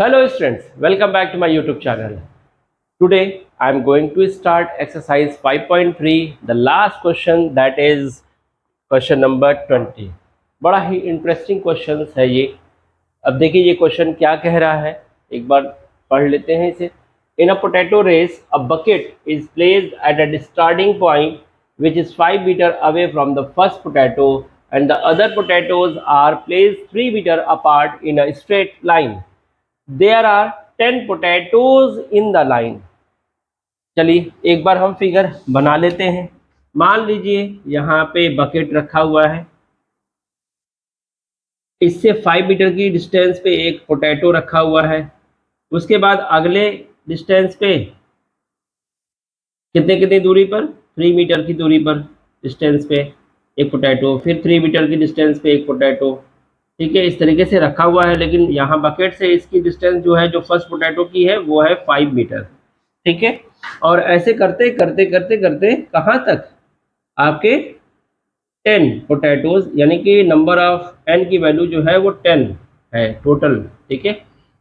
Hello students, welcome back to my YouTube channel. Today I am going to start exercise 5.3, the last question, that is question number 20. बड़ा ही interesting question है ये. अब देखिए ये question क्या कह रहा है, एक बार पढ़ लेते हैं इसे. In a potato race a bucket is placed at a starting point which is 5 meter away from the first potato and the other potatoes are placed 3 meter apart in a straight line. There are 10 potatoes in the line. चलिए एक बार हम figure बना लेते हैं. मान लीजिए यहाँ पे बकेट रखा हुआ है, इससे 5 मीटर की डिस्टेंस पे एक पोटैटो रखा हुआ है. उसके बाद अगले डिस्टेंस पे कितनी दूरी पर, 3 मीटर की दूरी पर डिस्टेंस पे एक पोटैटो, फिर 3 मीटर की डिस्टेंस पे एक पोटैटो. ठीक है, इस तरीके से रखा हुआ है. लेकिन यहाँ बकेट से इसकी डिस्टेंस जो है, जो फर्स्ट पोटैटो की है, वो है 5 मीटर. ठीक है, और ऐसे करते करते करते करते कहाँ तक, आपके 10 पोटैटोज, यानी कि नंबर ऑफ n की वैल्यू जो है वो 10 है टोटल. ठीक है,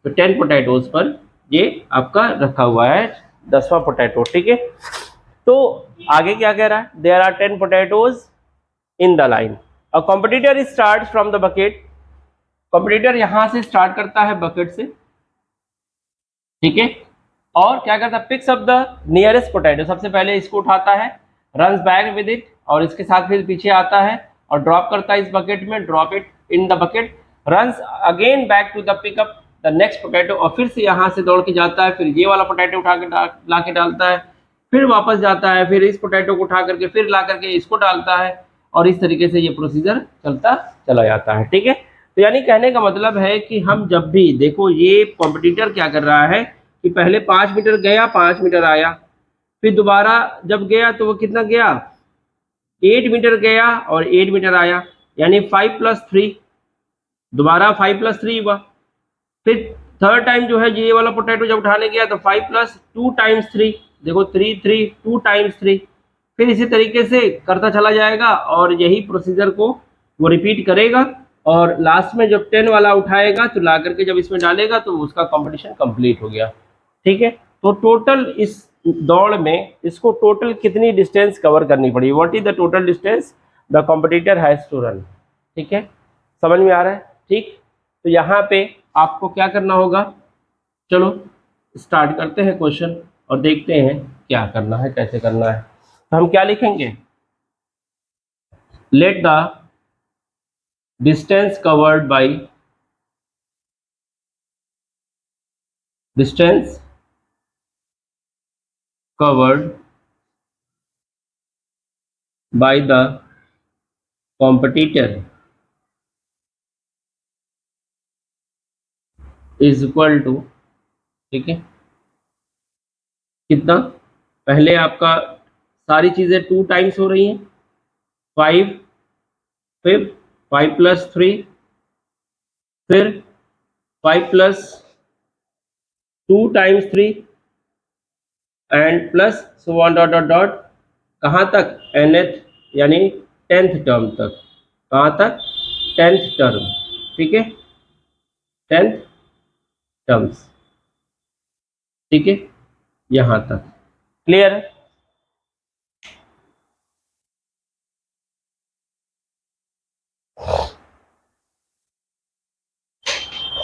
तो 10 पोटैटोज पर ये आपका रखा हुआ है 10वां पोटैटो. ठीक है, तो आगे क्या कह रहा है, there are 10 potatoes in the line. A competitor start from the bucket. Competitor यहां से स्टार्ट करता है बकेट से. ठीक है, और क्या करता है, picks up the nearest potato, सबसे पहले इसको उठाता है, रन्स बैक विद इट, और इसके साथ फिर पीछे आता है और ड्रॉप करता है इस बकेट में, drop it in the bucket, runs again back to the pick up the next potato, और फिर से यहाँ से दौड़ के जाता है, फिर ये वाला पोटैटो उठा के ला के डालता है, फिर वापस जाता है, फिर इस पोटैटो को उठा करके फिर ला करके इसको डालता है, और इस तरीके से ये प्रोसीजर चलता चला जाता है. ठीक है, तो यानी कहने का मतलब है कि हम जब भी देखो, ये कॉम्पिटिटर क्या कर रहा है कि पहले 5 मीटर गया, 5 मीटर आया, फिर दोबारा जब गया तो वो कितना गया, 8 मीटर गया और 8 मीटर आया, यानी 5 + 3, दोबारा 5 + 3 हुआ. फिर थर्ड टाइम जो है ये वाला पोटैटो जब उठाने गया तो 5 + 2 × 3, देखो 3 3 2 × 3. फिर इसी तरीके से करता चला जाएगा और यही प्रोसीजर को वो रिपीट करेगा, और लास्ट में जब 10 वाला उठाएगा तो ला करके जब इसमें डालेगा तो उसका कंपटीशन कंप्लीट हो गया. ठीक है, तो टोटल इस दौड़ में इसको टोटल कितनी डिस्टेंस कवर करनी पड़ी, what is the total distance the competitor has to run. ठीक है, समझ में आ रहा है. ठीक, तो यहाँ पे आपको क्या करना होगा, चलो स्टार्ट करते हैं क्वेश्चन और देखते हैं क्या करना है, कैसे करना है. तो हम क्या लिखेंगे, let the distance covered by distance covered by the competitor is equal to, ठीक है, कितना, पहले आपका सारी चीजें 2 टाइम्स हो रही हैं, 5, फिर 5 + 3, फिर 5 + 2 × 3 and plus so on dot dot dot, कहाँ तक, nth यानी 10th टर्म तक. कहाँ तक, 10th टर्म. ठीक है, 10th टर्म्स. ठीक है, यहाँ तक क्लियर है.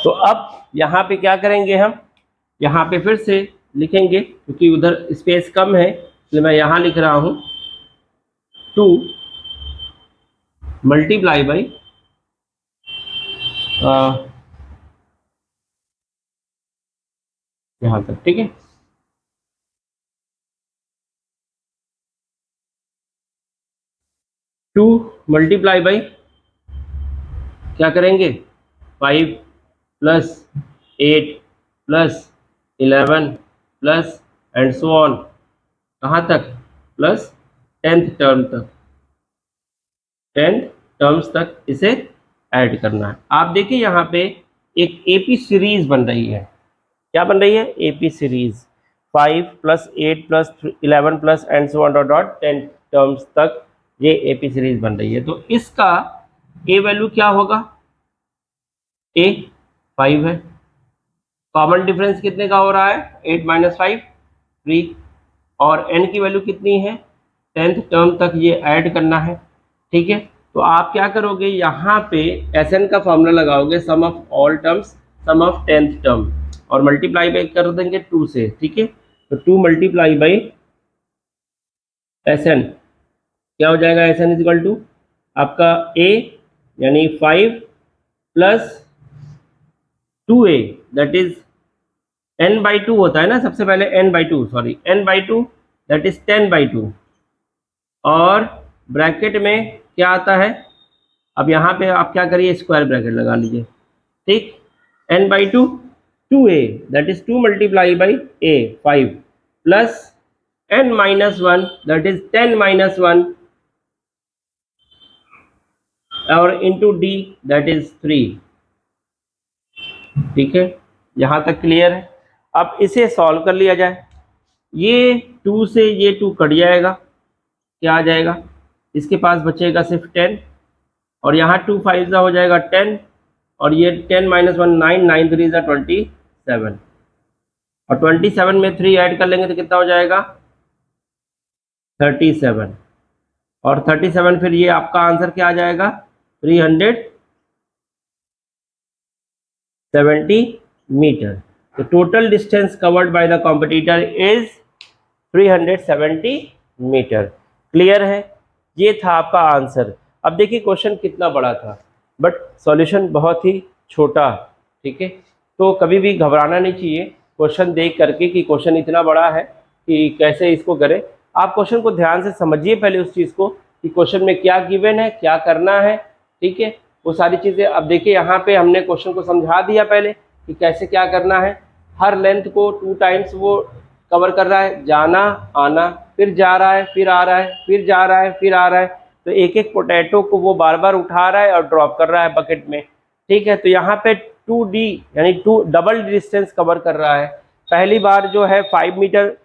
तो अब यहाँ पे क्या करेंगे, हम यहाँ पे फिर से लिखेंगे, क्योंकि उधर स्पेस कम है इसलिए मैं यहाँ लिख रहा हूँ 2 मल्टीप्लाई बाई यहाँ तक. ठीक है, 2 मल्टीप्लाई बाई क्या करेंगे, 5 + 8 + 11 प्लस एंड सो ऑन, कहाँ तक, प्लस 10th टर्म तक, 10 टर्म्स तक इसे ऐड करना है. आप देखिए यहाँ पे एक एपी सीरीज बन रही है. क्या बन रही है, AP series, 5 + 8 + 11 plus and so on dot dot 10 terms तक ये एपी सीरीज बन रही है. तो इसका ए वैल्यू क्या होगा, ए 5 है, कॉमन डिफरेंस कितने का हो रहा है, 8 - 5 3, और n की वैल्यू कितनी है, 10th टर्म तक ये ऐड करना है। ठीक है, तो आप क्या करोगे, यहाँ पे Sn का फॉर्मूला लगाओगे, sum of all terms, sum of 10th term, और मल्टीप्लाई बाई कर देंगे 2 से। ठीक है, तो 2 मल्टीप्लाई बाई Sn, क्या हो जाएगा, Sn इज इक्वल टू आपका a यानी 5 plus 2a, that is n/2 होता है ना, सबसे पहले n/2, sorry n/2, that is 10/2, और ब्रैकेट में क्या आता है, अब यहाँ पे आप क्या करिए, स्क्वायर ब्रैकेट लगा लीजिए। ठीक, n/2 2a, that is 2 multiply by a 5 plus n-1, that is 10-1, और इंटू d, दैट इज 3। ठीक है, यहाँ तक क्लियर है। अब इसे सॉल्व कर लिया जाए, ये 2 से ये 2 कट जाएगा, क्या आ जाएगा, इसके पास बचेगा सिर्फ 10, और यहाँ 2 5 हो जाएगा 10, और ये 10 - 1 9, 9 3 27, और 27 में 3 ऐड कर लेंगे तो कितना हो जाएगा, 37, और 37 फिर ये आपका आंसर क्या आ जाएगा, 370 मीटर। तो total distance covered by the competitor is 370 metre. Clear है, ये था आपका आंसर। अब देखिए क्वेश्चन कितना बड़ा था, बट सॉल्यूशन बहुत ही छोटा। ठीक है, तो कभी भी घबराना नहीं चाहिए क्वेश्चन देख करके कि क्वेश्चन इतना बड़ा है कि कैसे इसको करें। आप क्वेश्चन को ध्यान से समझिए पहले उस चीज़ को कि क्वेश्चन में क्या गिवन है, क्या करना है। ठीक है, वो सारी चीज़ें। अब देखिए यहाँ पे हमने क्वेश्चन को समझा दिया पहले कि कैसे क्या करना है। हर लेंथ को 2 टाइम्स वो कवर कर रहा है, जाना आना, फिर जा रहा है, फिर आ रहा है, फिर जा रहा है, फिर आ रहा है। तो एक एक पोटैटो को वो बार बार उठा रहा है और ड्रॉप कर रहा है बकेट में। ठीक है, तो यहाँ पे 2d यानी 2 डबल डिस्टेंस कवर कर रहा है। पहली बार जो है 5 मीटर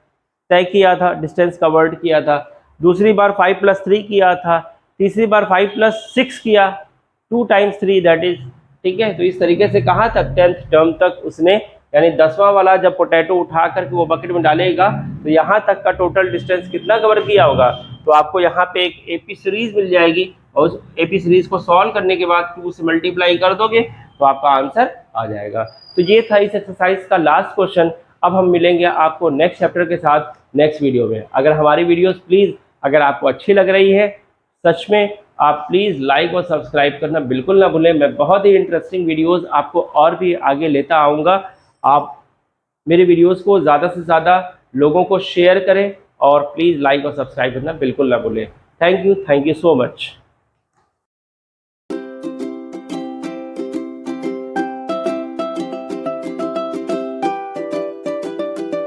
तय किया था, डिस्टेंस कवर्ड किया था। दूसरी बार 5 + 3 किया था। तीसरी बार 5 + 6 किया, 2 टाइम्स 3 दैट इज। ठीक है, तो इस तरीके से कहाँ तक, 10th टर्म तक उसने, यानी 10वां वाला जब पोटैटो उठा करके वो बकेट में डालेगा तो यहाँ तक का टोटल डिस्टेंस कितना कवर किया होगा। तो आपको यहाँ पे एक एपी सीरीज मिल जाएगी, और उस एपी सीरीज को सॉल्व करने के बाद 2 से मल्टीप्लाई कर दोगे तो आपका आंसर आ जाएगा। तो ये था इस एक्सरसाइज का लास्ट क्वेश्चन। अब हम मिलेंगे आपको नेक्स्ट चैप्टर के साथ नेक्स्ट वीडियो में। अगर हमारी वीडियोस प्लीज़ अगर आपको अच्छी लग रही है, सच में आप प्लीज़ लाइक और सब्सक्राइब करना बिल्कुल ना भूलें। मैं बहुत ही इंटरेस्टिंग वीडियोस आपको और भी आगे लेता आऊँगा। आप मेरे वीडियोस को ज़्यादा से ज़्यादा लोगों को शेयर करें, और प्लीज़ लाइक और सब्सक्राइब करना बिल्कुल ना भूलें। Thank you so much.